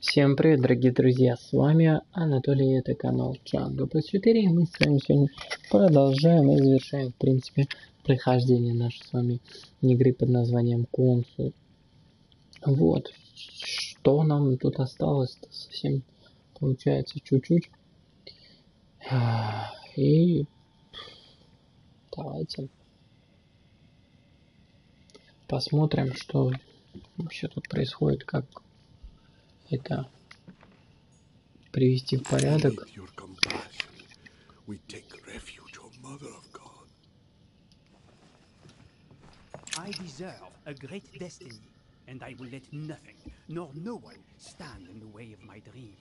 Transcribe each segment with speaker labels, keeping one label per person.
Speaker 1: Всем привет, дорогие друзья, с вами Анатолий, это канал +4, и мы с вами сегодня продолжаем и завершаем, в принципе, прохождение нашей с вами игры под названием Council. Вот, что нам тут осталось-то, совсем, получается, чуть-чуть. И давайте посмотрим, что вообще тут происходит, как это привести в порядок.
Speaker 2: I deserve a great destiny, and I will let nothing, nor no one, stand in the way of my dream.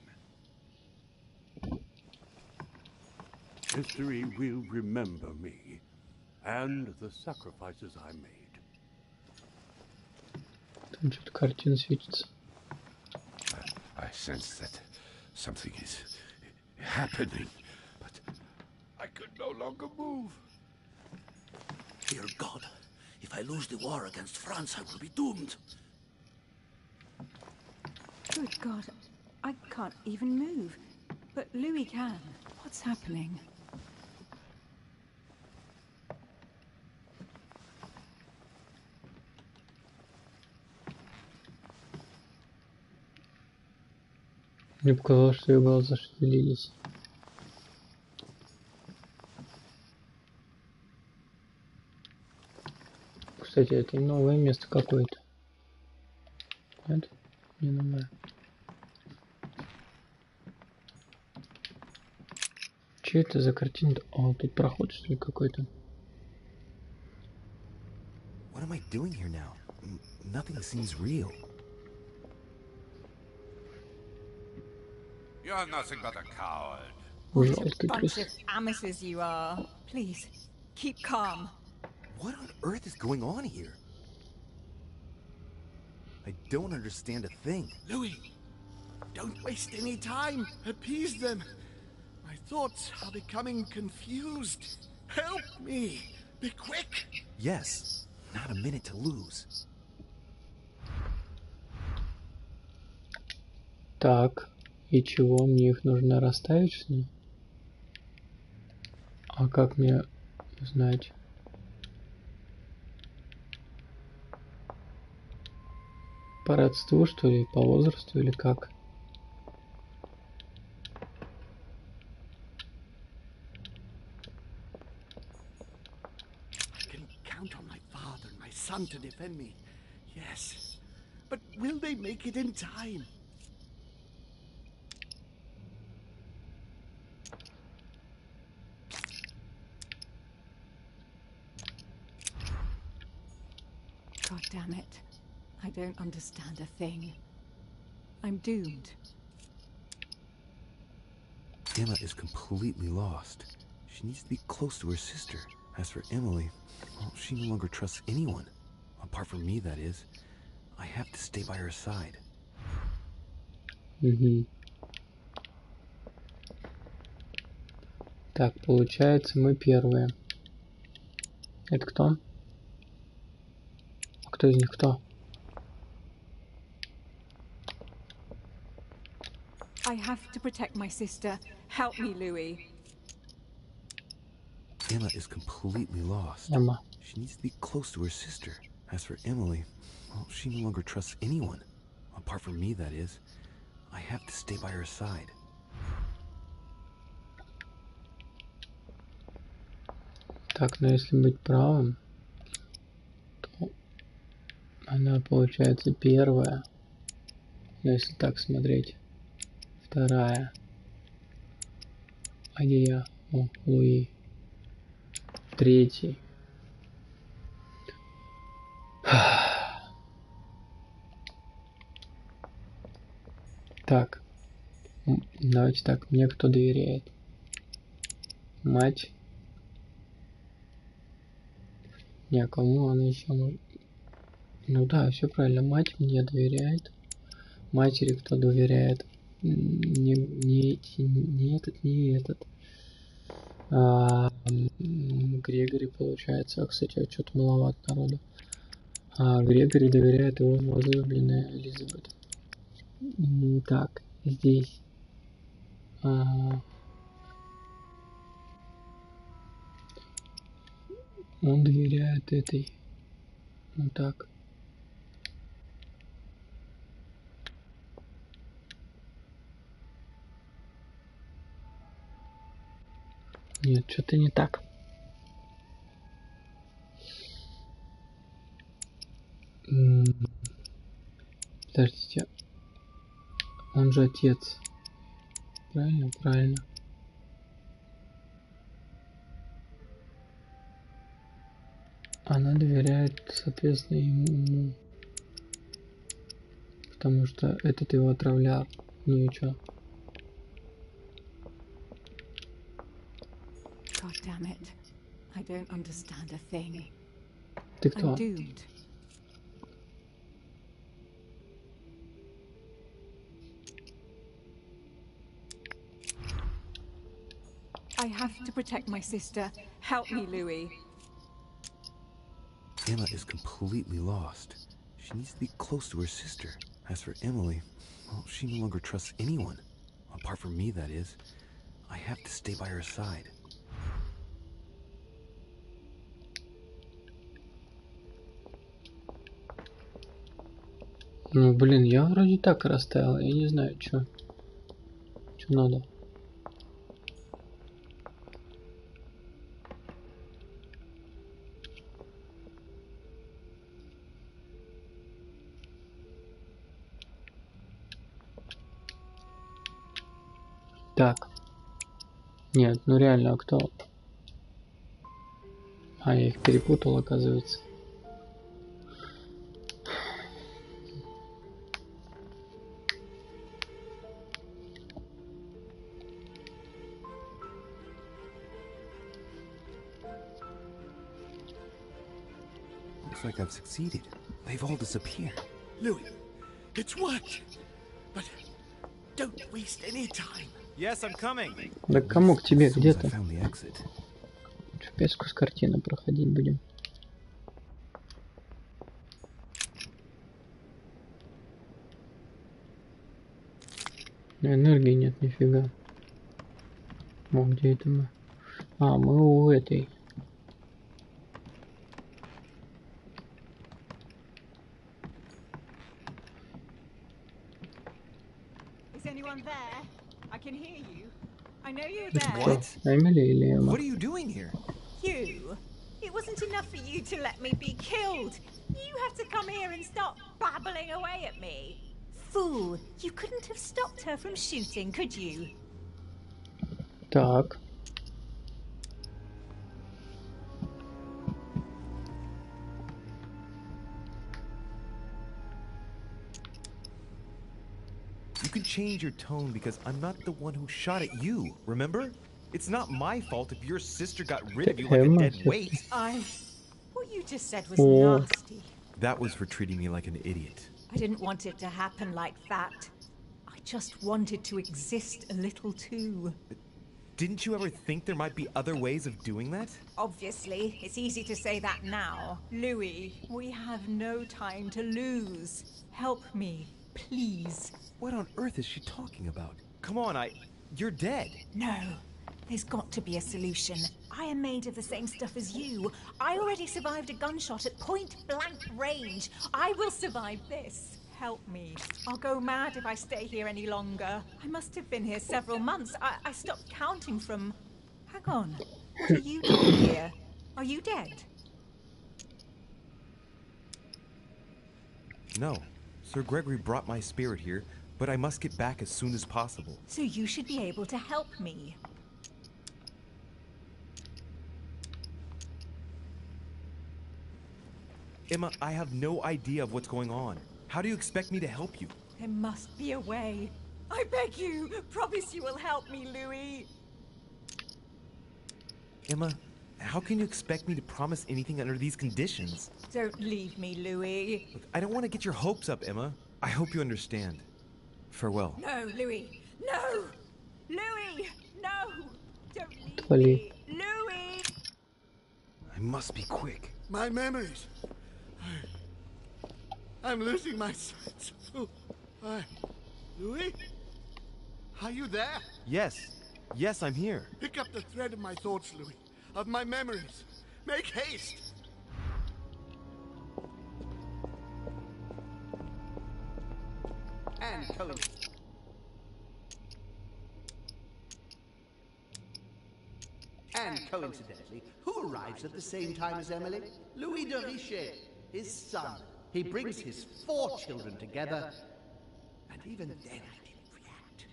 Speaker 3: History will remember me, and the sacrifices I made.
Speaker 1: Там что-то картина светится.
Speaker 3: I sense that something is happening, but I could no longer move.
Speaker 4: Dear God, if I lose the war against France, I will be doomed.
Speaker 5: Good God, I can't even move. But Louis can. What's happening?
Speaker 1: Мне показалось, что ее глаза шевелились. Кстати, это новое место какое-то. Нет? Не новое. Че это за картина? О, тут проход, что ли, какой-то?
Speaker 4: What am I doing here now? Nothing seems real.
Speaker 3: You're nothing but a coward.
Speaker 5: What a bunch of amateurs you are. Please, keep calm.
Speaker 4: What on earth is going on here? I don't understand a thing.
Speaker 6: Louis, don't waste any time. Appease them. My thoughts are becoming confused. Help me. Be quick.
Speaker 4: Yes, not a minute to lose.
Speaker 1: Так, и чего? Мне их нужно расставить, что ли? А как мне узнать? По родству, что ли? По возрасту или как?
Speaker 6: I can count on my father and my son to defend me. Yes. But will they make it in time?
Speaker 5: God damn it. I don't understand a thing. I'm doomed.
Speaker 4: Emma is completely lost. She needs to be close to her sister. As for Emily, well, she no longer trusts anyone. Apart from me, that is. I have to stay by her side.
Speaker 1: Так, получается, мы первые. Это кто? А кто из них кто?
Speaker 5: I have to protect my sister. Help me, Louis.
Speaker 4: Emma is completely lost.
Speaker 1: Emma.
Speaker 4: She needs to be close to her sister. As for Emily, well, she no longer trusts anyone. Apart from me, that is. I have to stay by her side.
Speaker 1: Так, но если быть правым, то она получается первая. Но если так смотреть, вторая. А где я? О, Луи. Третий. Так. Давайте так. Мне кто доверяет? Мать. Не, кому она еще может? Ну да, все правильно. Мать мне доверяет. Матери кто доверяет? Не этот, не этот. Грегори получается. А, кстати, что-то маловато народу. А Грегори доверяет его возлюбленная Элизабет. Так, здесь. Он доверяет этой. Вот так. Нет, что-то не так. Подождите. Он же отец. Правильно, правильно. Она доверяет, соответственно, ему. Потому что этот его отравлял. Ну и чё?
Speaker 5: God damn it. I don't understand a thing.
Speaker 1: Ты
Speaker 5: I'm
Speaker 1: кто?
Speaker 5: doomed. I have to protect my sister. Help me, Louis.
Speaker 4: Emma is completely lost. She needs to be close to her sister. As for Emily, well, she no longer trusts anyone. Apart from me, that is. I have to stay by her side.
Speaker 1: Ну, блин, я вроде так расставил. Я не знаю, что надо. Так. Нет, ну реально, а кто? А, я их перепутал, оказывается.
Speaker 4: Looks like I've succeeded. They've all disappeared.
Speaker 6: Louis, it's worked. But don't waste any time.
Speaker 7: Yes, I'm coming.
Speaker 1: Да кому к тебе,
Speaker 4: As soon
Speaker 1: где
Speaker 4: as I
Speaker 1: ты?
Speaker 4: found the exit.
Speaker 1: Опять сквозь картину проходить будем. Энергии нет, нифига. О, где это мы? А, мы у этой.
Speaker 5: Is anyone there? I can hear you. I know you're
Speaker 1: Это
Speaker 5: there.
Speaker 1: кто? Эмили или Эмма?
Speaker 7: What are you doing here?
Speaker 8: You? It wasn't enough for you to let me be killed. You have to come here and start babbling away at me. Fool, you couldn't have stopped her from shooting, could you?
Speaker 1: Так.
Speaker 7: You can change your tone because I'm not the one who shot at you, remember? It's not my fault if your sister got rid of you like a
Speaker 1: Emma,
Speaker 7: dead
Speaker 1: sister.
Speaker 7: weight.
Speaker 8: What you just said was
Speaker 1: Oh.
Speaker 8: nasty.
Speaker 7: That was for treating me like an idiot.
Speaker 8: I didn't want it to happen like that. I just wanted to exist a little too.
Speaker 7: Didn't you ever think there might be other ways of doing that?
Speaker 8: Obviously, it's easy to say that now. Louis, we have no time to lose. Help me, please.
Speaker 7: What on earth is she talking about? Come on, you're dead.
Speaker 8: No, there's got to be a solution. I am made of the same stuff as you. I already survived a gunshot at point-blank range. I will survive this. Help me. I'll go mad if I stay here any longer. I must have been here several months. I stopped counting from... Hang on. What are you doing here? Are you dead?
Speaker 7: No. Sir Gregory brought my spirit here, but I must get back as soon as possible.
Speaker 8: So you should be able to help me.
Speaker 7: Emma, I have no idea of what's going on. How do you expect me to help you?
Speaker 8: There must be a way. I beg you, promise you will help me, Louis.
Speaker 7: Emma, how can you expect me to promise anything under these conditions?
Speaker 8: Don't leave me, Louis.
Speaker 7: Look, I don't want to get your hopes up, Emma. I hope you understand. Farewell.
Speaker 8: No, Louis. No! Louis! No! Don't leave
Speaker 1: Отвали.
Speaker 8: me. Louis!
Speaker 4: I must be quick.
Speaker 6: My memories. I'm losing my sight. Oh, Louis? Are you there?
Speaker 7: Yes. Yes, I'm here.
Speaker 6: Pick up the thread of my thoughts, Louis. Of my memories. Make haste!
Speaker 9: And coincidentally, who arrives at the same time as Emily? Louis de Richet, his son. He brings his 4 children together, and even then I didn't react.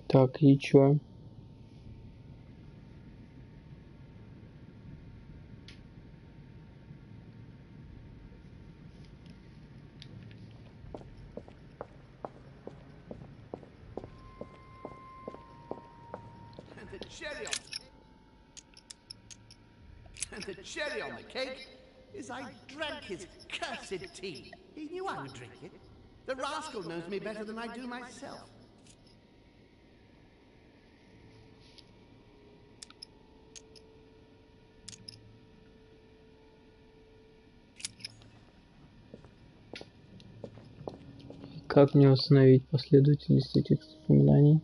Speaker 1: Так, и чё?
Speaker 9: And the cherry on the cake is I drank his cursed tea. He knew I would drink it. The rascal knows me better than I do myself.
Speaker 1: Как мне установить последовательность этих воспоминаний?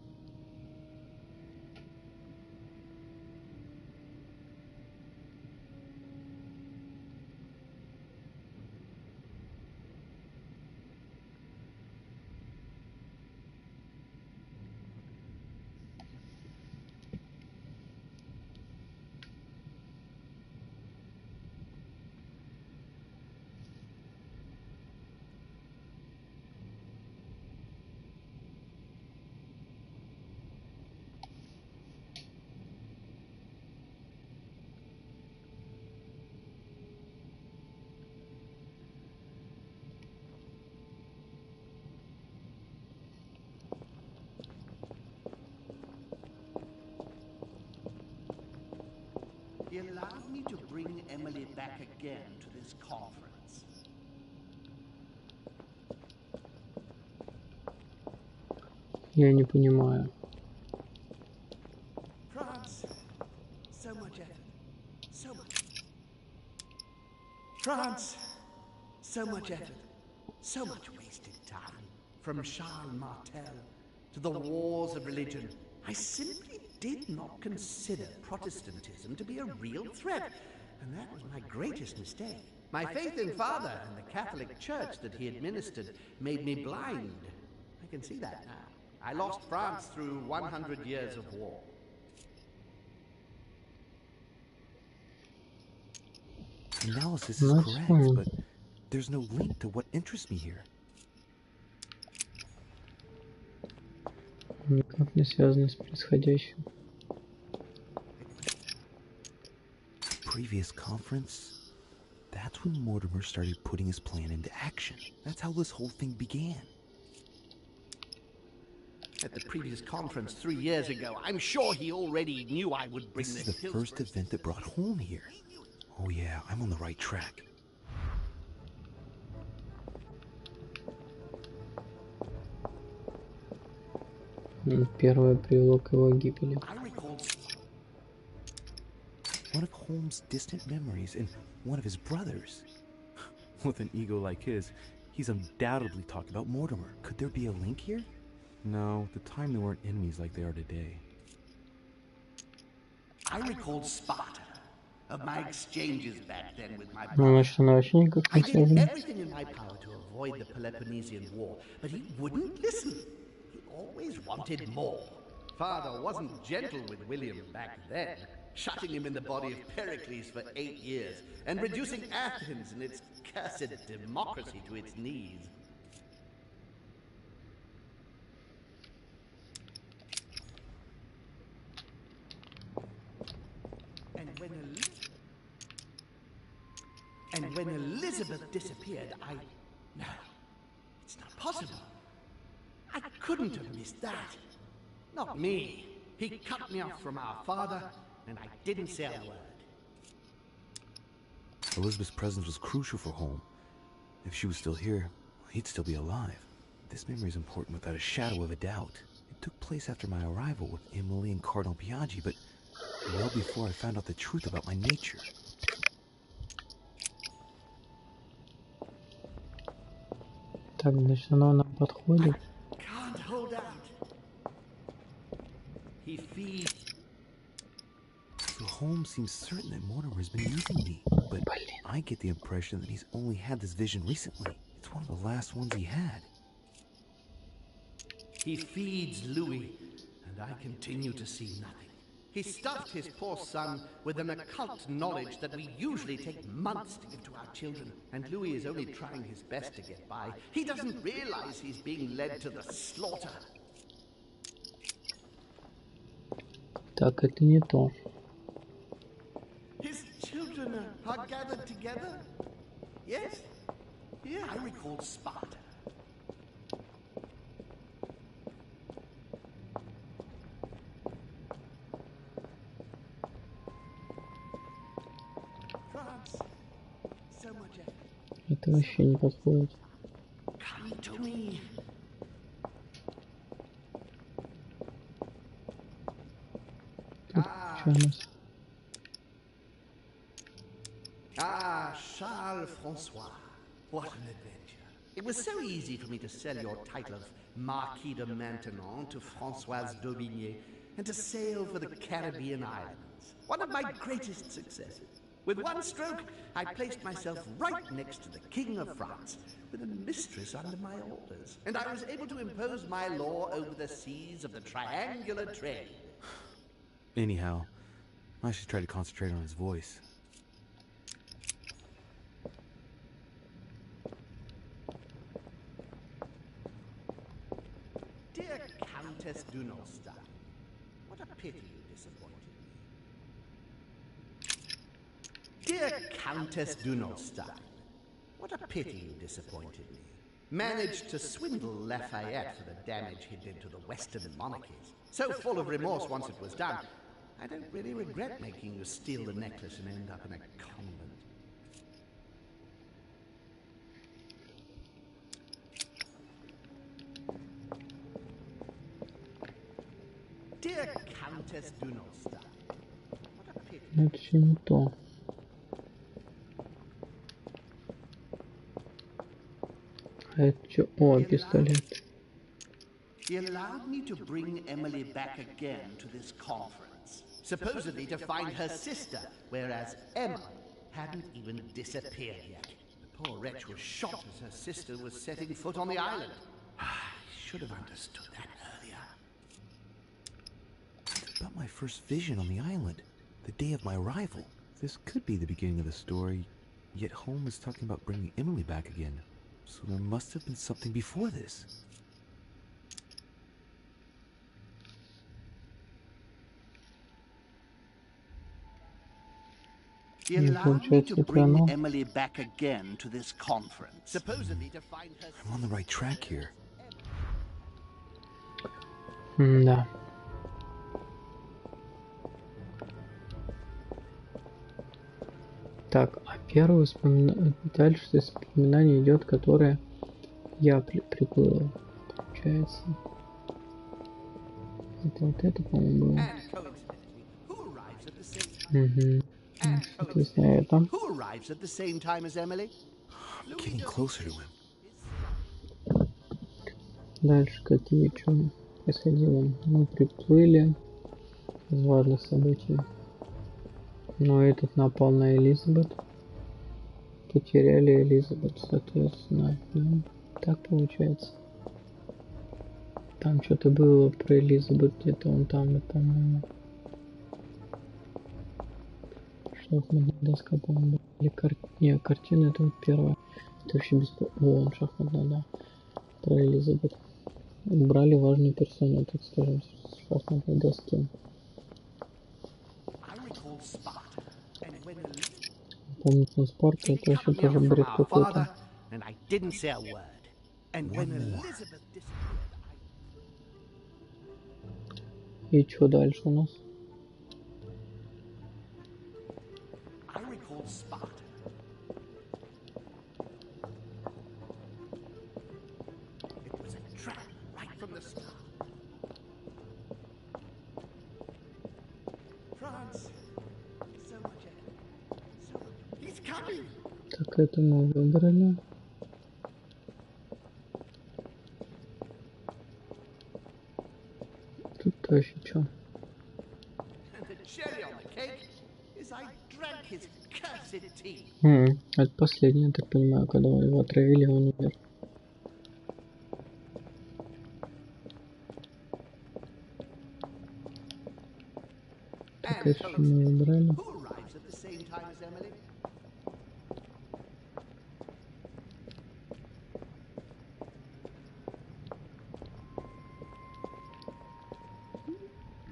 Speaker 9: He allowed me to bring Emily back again to this conference.
Speaker 1: Я не понимаю.
Speaker 9: France, so much effort, so much. France, so much effort, so much wasted time. From Charles Martel to the wars of religion, I simply did not consider Protestantism to be a real threat, and that was my greatest mistake. My faith in Father and the Catholic Church that he administered made me blind. I can see that now. I lost France through 100 years of war.
Speaker 4: Analysis is correct, but there's no link to what interests me here.
Speaker 1: Никак не связано с происходящим.
Speaker 4: Previous conference? That's when Mortimer started putting his plan into action. That's how this whole thing began.
Speaker 9: At the previous conference 3 years ago, I'm sure he already knew I would bring
Speaker 4: This is the first event that brought home here. Oh yeah, I'm on the right track.
Speaker 1: Первое привело к его гибели.
Speaker 4: One of Holmes' distant memories and one of his brothers. With an ego like his, he's undoubtedly talking about Mortimer. Could there be a link here? No, at the time they weren't enemies like they are today.
Speaker 9: I recalled Sparta, of my exchanges back then with my
Speaker 1: Ну, значит, она вообще никак
Speaker 9: I
Speaker 1: не
Speaker 9: did
Speaker 1: связана.
Speaker 9: everything in my power to avoid the Peloponnesian War, but he wouldn't listen. He always wanted more. Father wasn't gentle with William back then, shutting him in the body of Pericles for 8 years, and reducing Athens and its cursed democracy to its knees. And when Elizabeth disappeared, No, it's not possible. I couldn't have missed that. Not me. He cut me off from our father, and I didn't say a word.
Speaker 4: Elizabeth's presence was crucial for Holmes. If she was still here, he'd still be alive. This memory is important without a shadow of a doubt. It took place after my arrival with Emily and Cardinal Biaggi, but well before I found out the truth about my nature.
Speaker 1: Так, значит, оно нам подходит.
Speaker 9: Can't hold out. He feeds.
Speaker 4: So Holmes seems certain that Mortimer's been using me, but I get the impression that he's only had this vision recently. It's one of the last ones he had.
Speaker 9: He feeds Louis, and I continue to see nothing. He stuffed his poor son with an occult knowledge that we usually take months to give to our children, and Louis is only trying his best to get by. He doesn't realize he's being led to the slaughter.
Speaker 1: Так, это не то.
Speaker 9: His children are gathered together? Yes? Yeah, I recall Sparta. France. So much effort.
Speaker 1: Это вообще не подходит.
Speaker 9: Come to me.
Speaker 1: Что у нас?
Speaker 9: Charles Francois. What an adventure. It was so easy for me to sell your title of Marquis de Maintenon to Françoise d'Aubigné and to sail for the Caribbean islands. One of my greatest successes. With one stroke, I placed myself right next to the King of France, with a mistress under my orders, and I was able to impose my law over the seas of the triangular trade.
Speaker 4: Anyhow, I should try to concentrate on his voice.
Speaker 9: Dear Countess Dunostan, what a pity you disappointed me. Dear Countess Dunostan, what a pity you disappointed me. Managed to swindle Lafayette for the damage he did to the Western monarchies. So full of remorse once it was done, I don't really regret making you steal the necklace and end up in a convent. Dear Countess Dunostan, what a pity.
Speaker 1: Ну, это все не то. А это что? О, пистолет.
Speaker 9: He allowed me to bring Emily back again to this conference, supposedly to find her sister, whereas Emma hadn't even disappeared yet. The poor wretch was shot as her sister was setting foot on the island. I should have understood that earlier.
Speaker 4: What about my first vision on the island? The day of my arrival? This could be the beginning of the story, yet Holmes is talking about bringing Emily back again. So there must have been something before this.
Speaker 9: He allowed me to bring Emily back again to this conference, supposedly to find her.
Speaker 4: I'm on the right track here.
Speaker 1: Да. Так, а первое вспоминание, дальше вспоминание идет, которое я приплыл, получается. Это вот это, по-моему, было. Угу. Соответственно, это.
Speaker 4: Getting closer to him.
Speaker 1: Дальше какие что происходило? Мы приплыли из важных событий. Но этот напал на Элизабет. Потеряли Элизабет, соответственно. Ну, так получается. Там что-то было про Элизабет, где-то он там, по-моему. Шахматная доска, по-моему, или не, картина, это вот первая. Это вообще бесплатно. О, он шахматная, да. Про Элизабет. Убрали важную персону, так скажем, с шахматной доски. Помните, Спарта, это вообще тоже бред какой-то. И что дальше у нас? Так, это мы выбрали. Это вообще что? Это последнее, я так понимаю, когда его отравили, он умер. Так, это что мы выбрали?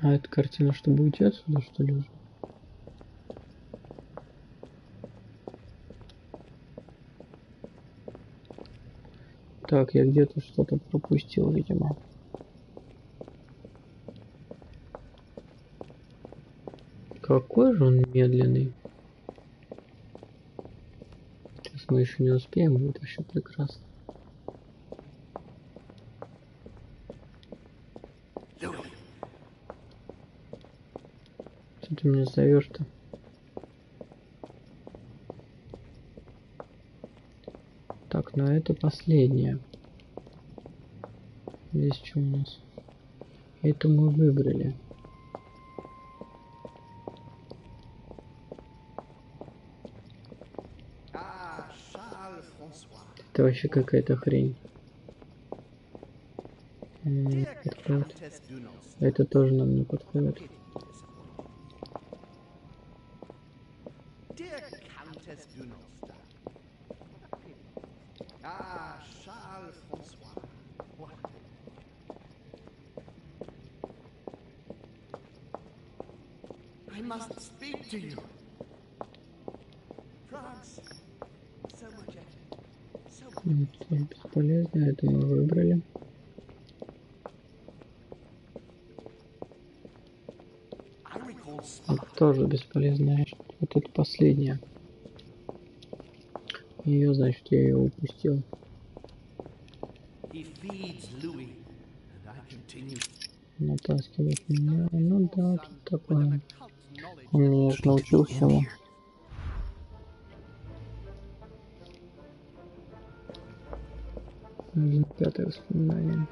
Speaker 1: А эта картина, чтобы уйти отсюда, что ли, уже? Так, я где-то что-то пропустил, видимо. Какой же он медленный. Сейчас мы еще не успеем, будет вообще прекрасно. Что ты меня зовешь-то? Так, ну это последнее. Здесь что у нас? Это мы выбрали. Это вообще какая-то хрень. Это тоже нам не подходит.
Speaker 6: I must speak to you. France, so much effort, so much.
Speaker 1: Это бесполезно, это мы выбрали. Это тоже бесполезно. Вот это последнее. Ее, значит, я ее упустил. Натаскивать меня. Ну да, тут такое. Он меня же научил всему. Пятое воспоминание.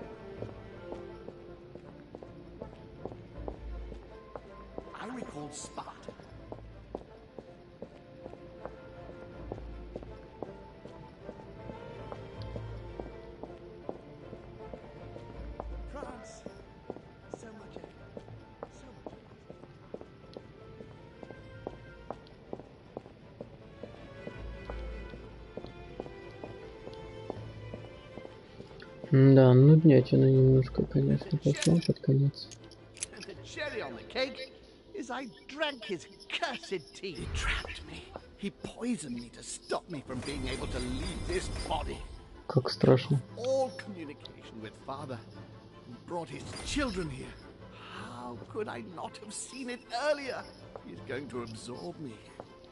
Speaker 1: Да, нуднятина немножко, конечно, пошло под конец.
Speaker 6: I drank his cursed tea. He trapped me. He poisoned me to stop me from being able to leave this body.
Speaker 1: Как страшно.
Speaker 6: All communication with father. He brought his children here. How could I not have seen it earlier? He's going to absorb me.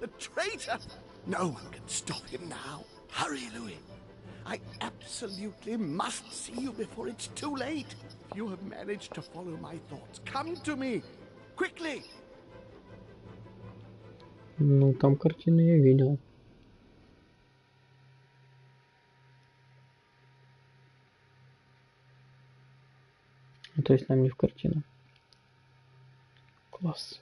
Speaker 6: The traitor! No one can stop him now. Hurry, Louis. I absolutely must see you before it's too late. If you have managed to follow my thoughts, come to me. Quickly!
Speaker 1: Ну, там картину я видел. То есть нам не в картину. Класс.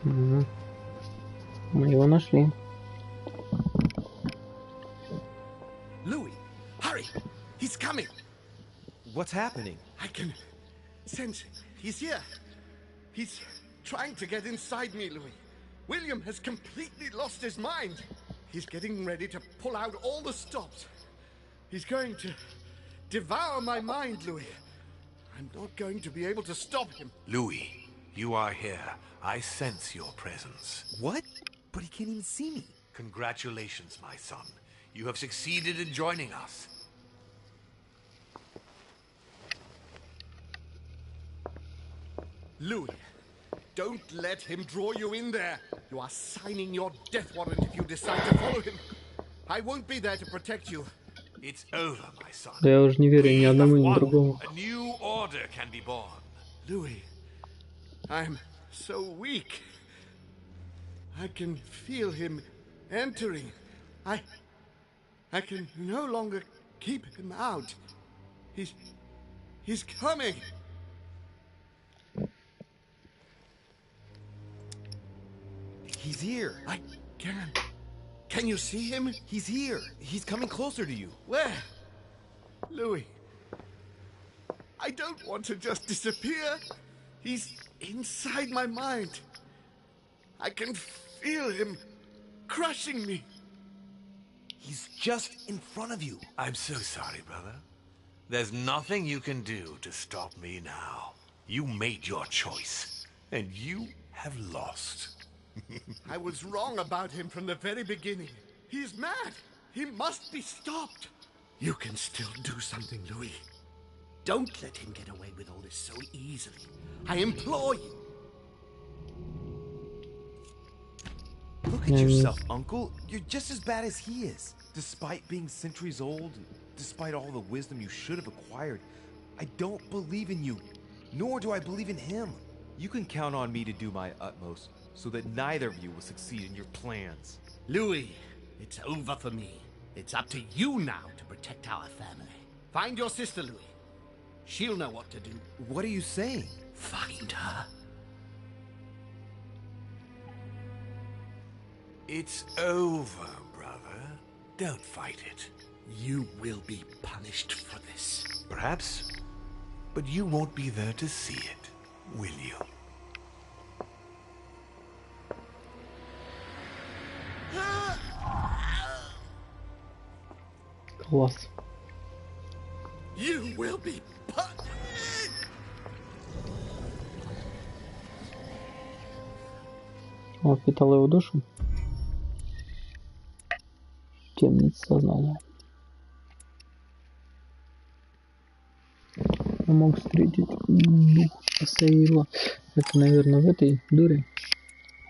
Speaker 1: Угу. Мы его нашли.
Speaker 6: Louis, hurry! He's coming!
Speaker 7: What's happening?
Speaker 6: I can sense it. He's here. He's trying to get inside me, Louis. William has completely lost his mind. He's getting ready to pull out all the stops. He's going to devour my mind, Louis. I'm not going to be able to stop him.
Speaker 3: Louis, you are here. I sense your presence.
Speaker 7: What? But he can't even see me.
Speaker 3: Congratulations, my son. You have succeeded in joining us.
Speaker 6: Louis, don't let him draw you in there. You are signing your death warrant if you decide to follow him. I won't be there to protect you.
Speaker 3: It's over, my son.
Speaker 1: Да я уже не верю ни одному, ни другому.
Speaker 3: A new order can be born.
Speaker 6: Louis, I'm so weak. I can feel him entering. I can no longer keep him out. He's coming.
Speaker 7: He's here.
Speaker 6: I can. Can you see him?
Speaker 7: He's here. He's coming closer to you.
Speaker 6: Where? Louis. I don't want to just disappear. He's inside my mind. I can feel him crushing me.
Speaker 7: He's just in front of you.
Speaker 3: I'm so sorry, brother. There's nothing you can do to stop me now. You made your choice, and you have lost.
Speaker 6: I was wrong about him from the very beginning. He's mad. He must be stopped. You can still do something, Louis. Don't let him get away with all this so easily. I implore you.
Speaker 7: Look at yourself, Uncle. You're just as bad as he is. Despite being centuries old, despite all the wisdom you should have acquired, I don't believe in you, nor do I believe in him. You can count on me to do my utmost so that neither of you will succeed in your plans.
Speaker 6: Louis, it's over for me. It's up to you now to protect our family. Find your sister, Louis. She'll know what to do.
Speaker 7: What are you saying?
Speaker 6: Find her.
Speaker 3: It's over, brother. Don't fight it.
Speaker 6: You will be punished for this.
Speaker 3: Perhaps, but you won't be there to see it, will you?
Speaker 1: Класс.
Speaker 6: You will be punished.
Speaker 1: Он впитал его душу. Темница сознания. Я мог встретить дух Асаила. Это, наверное, в этой дуре.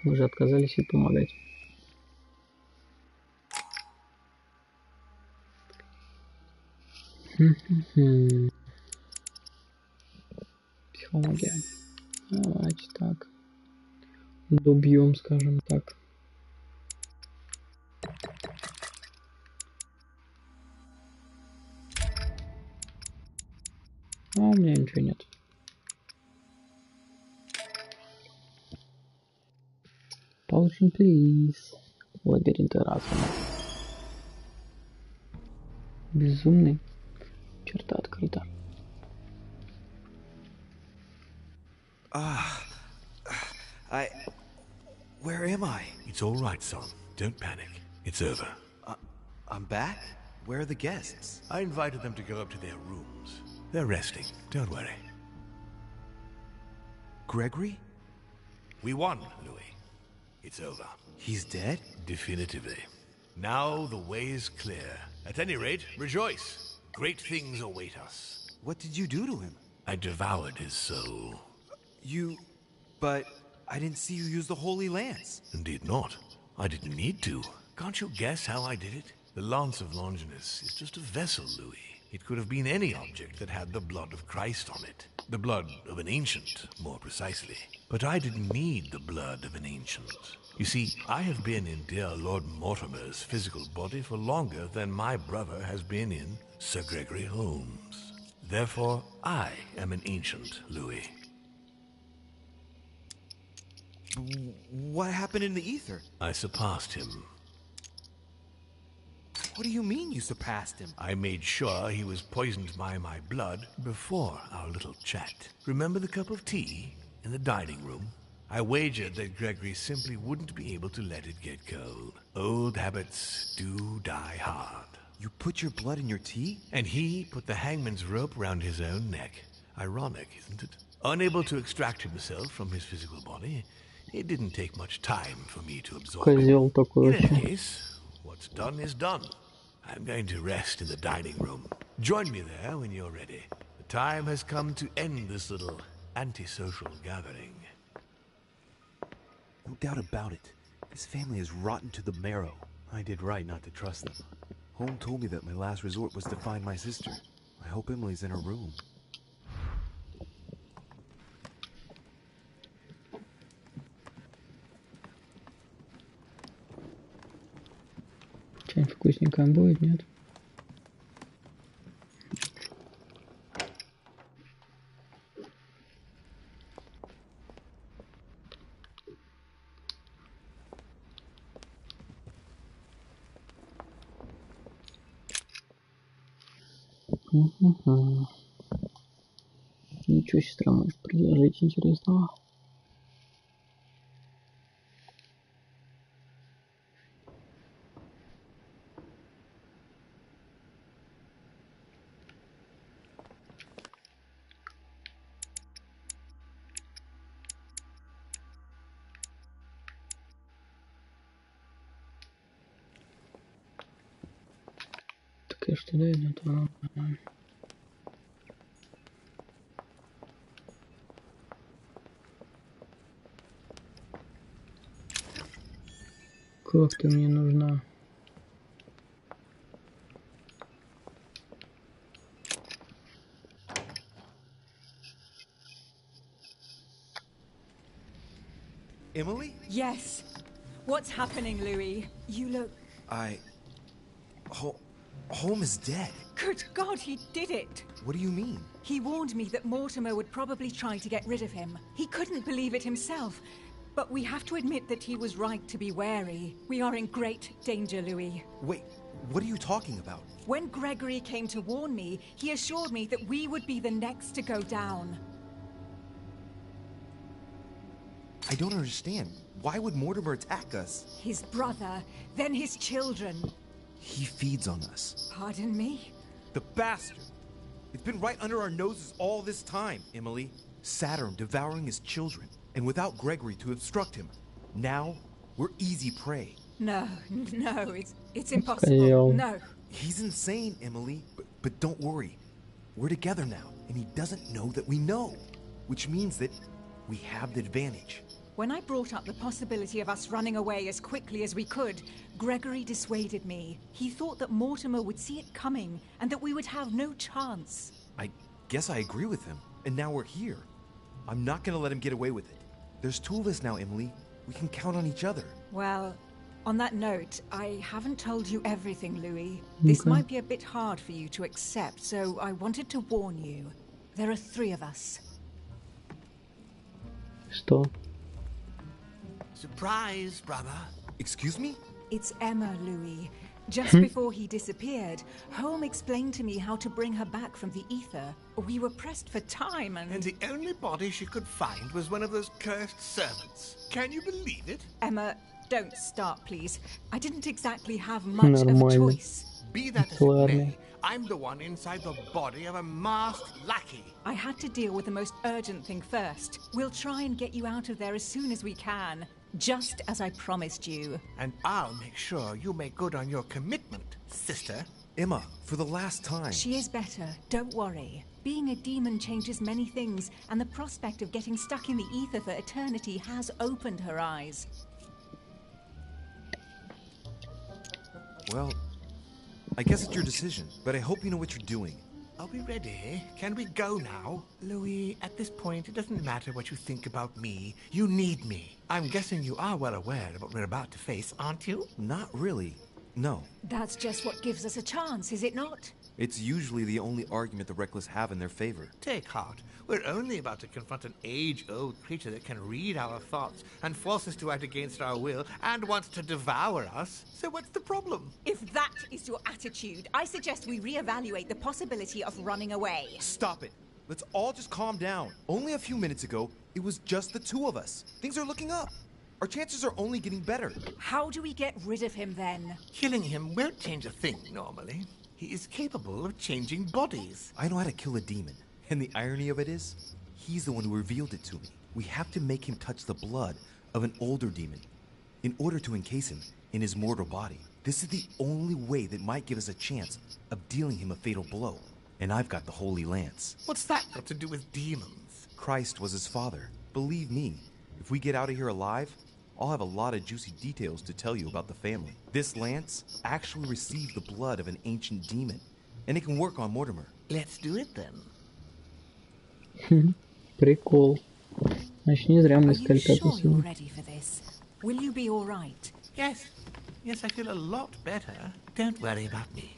Speaker 1: Мы же отказались ей помогать. Психология. Давайте так. Добьем, скажем так. А у меня ничего нет. Получен приз. Лабиринты разума. Безумный. Черта открыта.
Speaker 7: Where am I?
Speaker 3: It's all right, son. Don't panic. It's over.
Speaker 7: I'm back? Where are the guests?
Speaker 3: I invited them to go up to their rooms. They're resting. Don't worry.
Speaker 7: Gregory?
Speaker 3: We won, Louis. It's over.
Speaker 7: He's dead?
Speaker 3: Definitively. Now the way is clear. At any rate, rejoice. Great things await us.
Speaker 7: What did you do to him?
Speaker 3: I devoured his soul.
Speaker 7: But I didn't see you use the Holy Lance.
Speaker 3: Indeed not. I didn't need to. Can't you guess how I did it? The Lance of Longinus is just a vessel, Louis. It could have been any object that had the blood of Christ on it. The blood of an ancient, more precisely. But I didn't need the blood of an ancient. You see, I have been in dear Lord Mortimer's physical body for longer than my brother has been in Sir Gregory Holmes. Therefore, I am an ancient, Louis.
Speaker 7: What happened in the ether?
Speaker 3: I surpassed him.
Speaker 7: What do you mean you surpassed him?
Speaker 3: I made sure he was poisoned by my blood before our little chat. Remember the cup of tea in the dining room? I wagered that Gregory simply wouldn't be able to let it get cold. Old habits do die hard.
Speaker 7: You put your blood in your tea?
Speaker 3: And he put the hangman's rope round his own neck. Ironic, isn't it? Unable to extract himself from his physical body, it didn't take much time for me to absorb it.
Speaker 1: Козел такой
Speaker 3: In
Speaker 1: вообще.
Speaker 3: any case, what's done is done. I'm going to rest in the dining room. Join me there when you're ready. The time has come to end this little antisocial gathering.
Speaker 4: No doubt about it. This family is rotten to the marrow. I did right not to trust them. Home told me that my last resort was to find my sister. I hope Emily's in her room.
Speaker 1: Что-нибудь вкусненькое будет, нет? Ничего, сестра, может предложить интересного? Так и что дает это? Как ты мне нужна?
Speaker 7: Emily?
Speaker 8: Yes. What's happening, Louis? You look...
Speaker 7: Home is dead.
Speaker 8: Good God, he did it!
Speaker 7: What do you mean?
Speaker 8: He warned me that Mortimer would probably try to get rid of him. He couldn't believe it himself. But we have to admit that he was right to be wary. We are in great danger, Louis.
Speaker 7: Wait, what are you talking about?
Speaker 8: When Gregory came to warn me, he assured me that we would be the next to go down.
Speaker 7: I don't understand. Why would Mortimer attack us?
Speaker 8: His brother, then his children.
Speaker 7: He feeds on us.
Speaker 8: Pardon me?
Speaker 7: The bastard! It's been right under our noses all this time, Emily. Saturn devouring his children, and without Gregory to obstruct him. Now, we're easy prey.
Speaker 8: No, it's impossible. No.
Speaker 7: He's insane, Emily. But don't worry. We're together now, and he doesn't know that we know. Which means that we have the advantage.
Speaker 8: When I brought up the possibility of us running away as quickly as we could, Gregory dissuaded me. He thought that Mortimer would see it coming, and that we would have no chance.
Speaker 7: I guess I agree with him. And now we're here. I'm not gonna let him get away with it. There's two of us now, Emily. We can count on each other.
Speaker 8: Well, on that note, I haven't told you everything, Louis. This might be a bit hard for you to accept, so I wanted to warn you. There are 3 of us.
Speaker 1: Что?
Speaker 6: Surprise, brother.
Speaker 7: Excuse me?
Speaker 8: It's Emma, Louis. Just before he disappeared, Holm explained to me how to bring her back from the ether. We were pressed for time
Speaker 6: And the only body she could find was one of those cursed servants. Can you believe it?
Speaker 8: Emma, don't start, please. I didn't exactly have much of a choice.
Speaker 6: Be that as it may, I'm the one inside the body of a masked lackey.
Speaker 8: I had to deal with the most urgent thing first. We'll try and get you out of there as soon as we can. Just as I promised you.
Speaker 6: And I'll make sure you make good on your commitment, sister.
Speaker 7: Emma, for the last time.
Speaker 8: She is better, don't worry. Being a demon changes many things, and the prospect of getting stuck in the ether for eternity has opened her eyes.
Speaker 7: Well, I guess it's your decision, but I hope you know what you're doing.
Speaker 6: Are we ready? Can we go now? Louis, at this point, it doesn't matter what you think about me. You need me. I'm guessing you are well aware of what we're about to face, aren't you?
Speaker 7: Not really. No.
Speaker 8: That's just what gives us a chance, is it not?
Speaker 7: It's usually the only argument the reckless have in their favor.
Speaker 6: Take heart. We're only about to confront an age-old creature that can read our thoughts and force us to act against our will and wants to devour us. So what's the problem?
Speaker 8: If that is your attitude, I suggest we reevaluate the possibility of running away.
Speaker 7: Stop it. Let's all just calm down. Only a few minutes ago, it was just the 2 of us. Things are looking up. Our chances are only getting better.
Speaker 8: How do we get rid of him then?
Speaker 6: Killing him won't change a thing normally. He is capable of changing bodies.
Speaker 7: I know how to kill a demon. And the irony of it is, he's the one who revealed it to me. We have to make him touch the blood of an older demon in order to encase him in his mortal body. This is the only way that might give us a chance of dealing him a fatal blow. And I've got the Holy Lance.
Speaker 6: What's that got to do with demons?
Speaker 7: Christ was his father. Believe me, if we get out of here alive, I'll have a lot of juicy details to tell you about the family. This lance actually received the blood of an ancient demon, and it can work on Mortimer.
Speaker 9: Let's do it then.
Speaker 1: Прикол. Значит, не зря мы
Speaker 8: Are you
Speaker 1: искали
Speaker 8: sure
Speaker 1: пятую
Speaker 8: you're
Speaker 1: семью.
Speaker 8: ready for this? Will you be all right?
Speaker 9: Yes. Yes, I feel a lot better. Don't worry about me.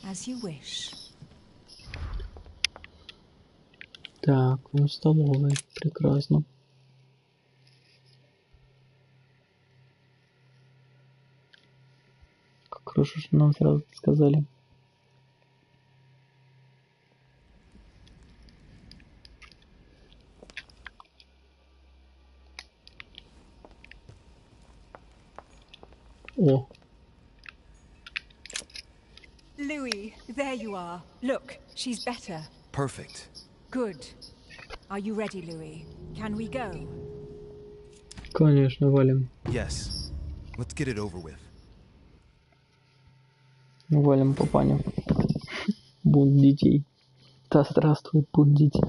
Speaker 8: As you wish.
Speaker 1: Так, ну столовая. Прекрасно. Как хорошо, что нам сразу сказали. О,
Speaker 8: Louis, there you are. Look, she's better.
Speaker 7: Perfect.
Speaker 8: Good. Are you ready, Louis? Can we go?
Speaker 1: конечно, валим.
Speaker 7: Yes. Let's get it over with.
Speaker 1: Валим папаню. Бунт детей. Да здравствует бунт детей.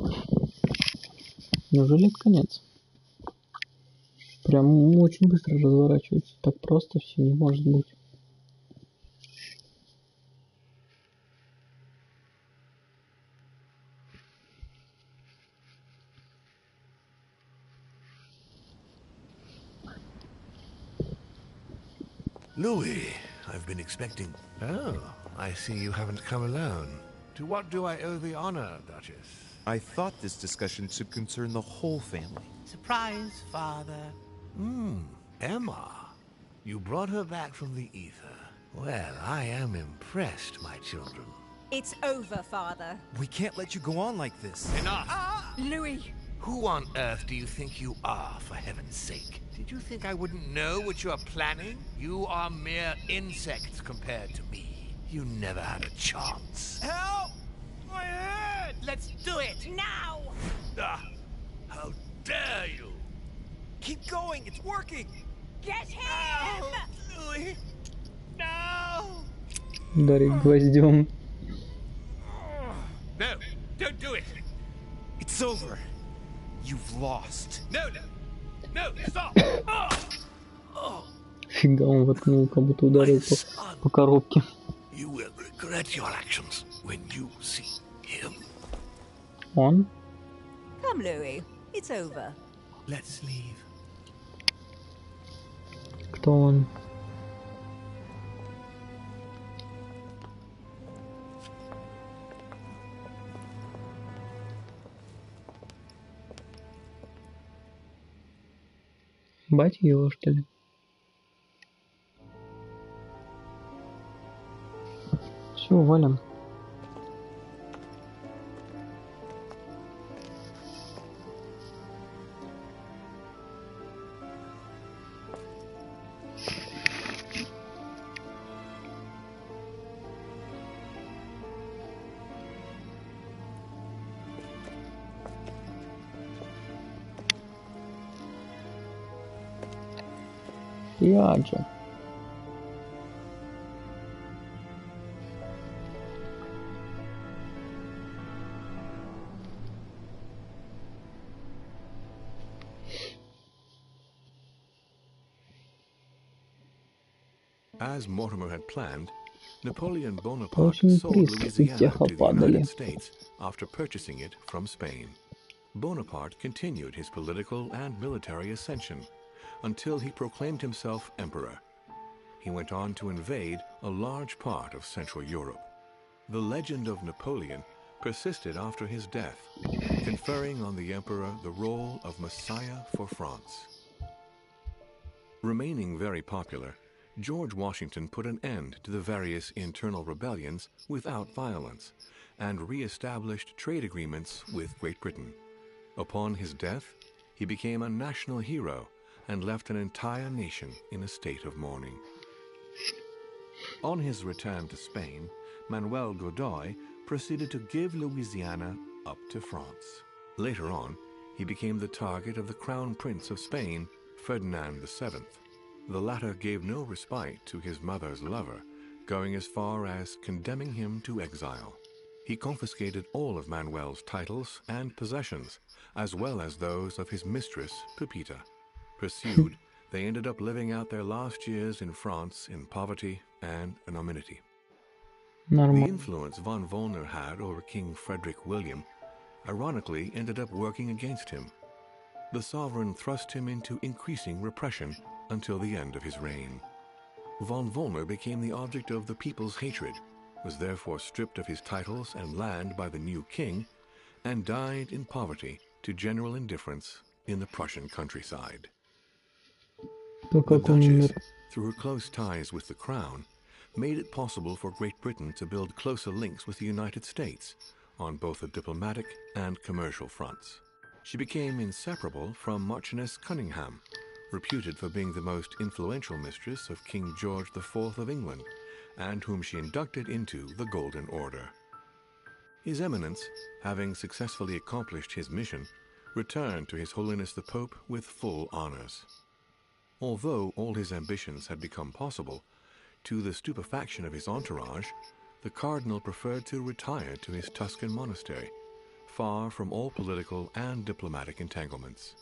Speaker 1: Неужели это конец? Прям очень быстро разворачивается. Так просто все не может быть.
Speaker 3: Louis, I've been expecting... Oh, I see you haven't come alone. To what do I owe the honor, Duchess?
Speaker 7: I thought this discussion should concern the whole family.
Speaker 9: Surprise, Father.
Speaker 3: Emma. You brought her back from the ether. Well, I am impressed, my children.
Speaker 8: It's over, Father.
Speaker 7: We can't let you go on like this.
Speaker 3: Enough!
Speaker 8: Louis!
Speaker 3: Who on earth do you think you are, for heaven's sake? Did you think I wouldn't know what you are planning? You are mere insects compared to me. You never had a chance.
Speaker 9: Help! My head! Let's do it!
Speaker 8: Now!
Speaker 3: Ah, how dare you!
Speaker 7: Keep going, it's working!
Speaker 8: Get him!
Speaker 9: Louis! No!
Speaker 1: Ударить гвоздем.
Speaker 3: No, don't do it!
Speaker 7: It's over. You've lost.
Speaker 3: No, no! No, stop!
Speaker 1: Фига, он воткнул, как будто ударил по коробке.
Speaker 3: You will regret your actions when you see him.
Speaker 1: Он?
Speaker 8: Come, Louis. It's over.
Speaker 3: Let's leave.
Speaker 1: Кто он? Батя его, что ли? Все, валим. Яджа.
Speaker 3: As Mortimer had planned, Napoleon Bonaparte
Speaker 1: Очень
Speaker 3: sold
Speaker 1: близко
Speaker 3: Louisiana
Speaker 1: всех
Speaker 3: to the
Speaker 1: опадали.
Speaker 3: United States after purchasing it from Spain. Bonaparte continued his political and military ascension until he proclaimed himself emperor. He went on to invade a large part of Central Europe. The legend of Napoleon persisted after his death, conferring on the emperor the role of Messiah for France. Remaining very popular, George Washington put an end to the various internal rebellions without violence and re-established trade agreements with Great Britain. Upon his death, he became a national hero and left an entire nation in a state of mourning. On his return to Spain, Manuel Godoy proceeded to give Louisiana up to France. Later on, he became the target of the Crown Prince of Spain, Ferdinand VII. The latter gave no respite to his mother's lover, going as far as condemning him to exile. he confiscated all of Manuel's titles and possessions, as well as those of his mistress, Pepita. Pursued, they ended up living out their last years in France in poverty and anonymity. The influence von Wollner had over King Frederick William ironically ended up working against him. The sovereign thrust him into increasing repression until the end of his reign. Von Wollner became the object of the people's hatred, was therefore stripped of his titles and land by the new king, and died in poverty to general indifference in the Prussian countryside. The Duchess, through her close ties with the crown, made it possible for Great Britain to build closer links with the United States on both the diplomatic and commercial fronts. She became inseparable from Marchioness Cunningham, reputed for being the most influential mistress of King George IV of England, and whom she inducted into the Golden Order. His Eminence, having successfully accomplished his mission, returned to His Holiness the Pope with full honors. Although all his ambitions had become possible, to the stupefaction of his entourage, the Cardinal preferred to retire to his Tuscan monastery, far from all political and diplomatic entanglements.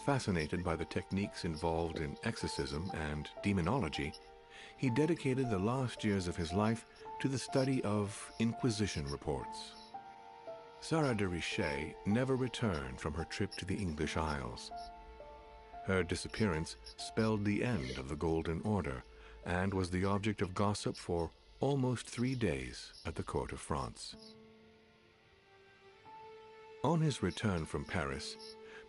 Speaker 3: Fascinated by the techniques involved in exorcism and demonology, he dedicated the last years of his life to the study of Inquisition reports. Sarah de Richet never returned from her trip to the English Isles. Her disappearance spelled the end of the Golden Order and was the object of gossip for almost 3 days at the court of France. On his return from Paris,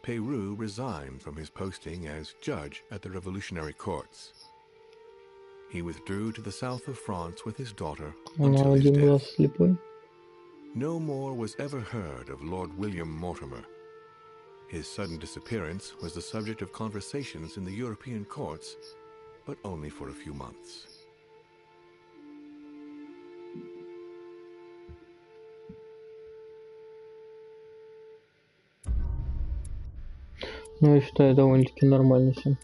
Speaker 3: Peyroux resigned from his posting as judge at the revolutionary courts. He withdrew to the south of France with his daughter until his death. No more was ever heard of Lord William Mortimer. His sudden disappearance was the subject of conversations in the European courts, but only for a few months.
Speaker 1: Ну, я считаю, довольно-таки нормально все.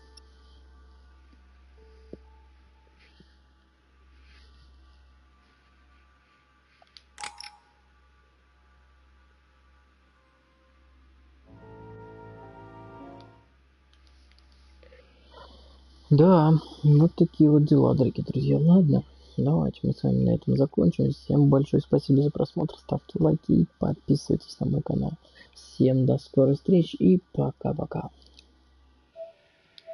Speaker 1: Да, вот такие вот дела, дорогие друзья. Ладно, давайте мы с вами на этом закончим. Всем большое спасибо за просмотр. Ставьте лайки и подписывайтесь на мой канал. Всем до скорых встреч и пока-пока.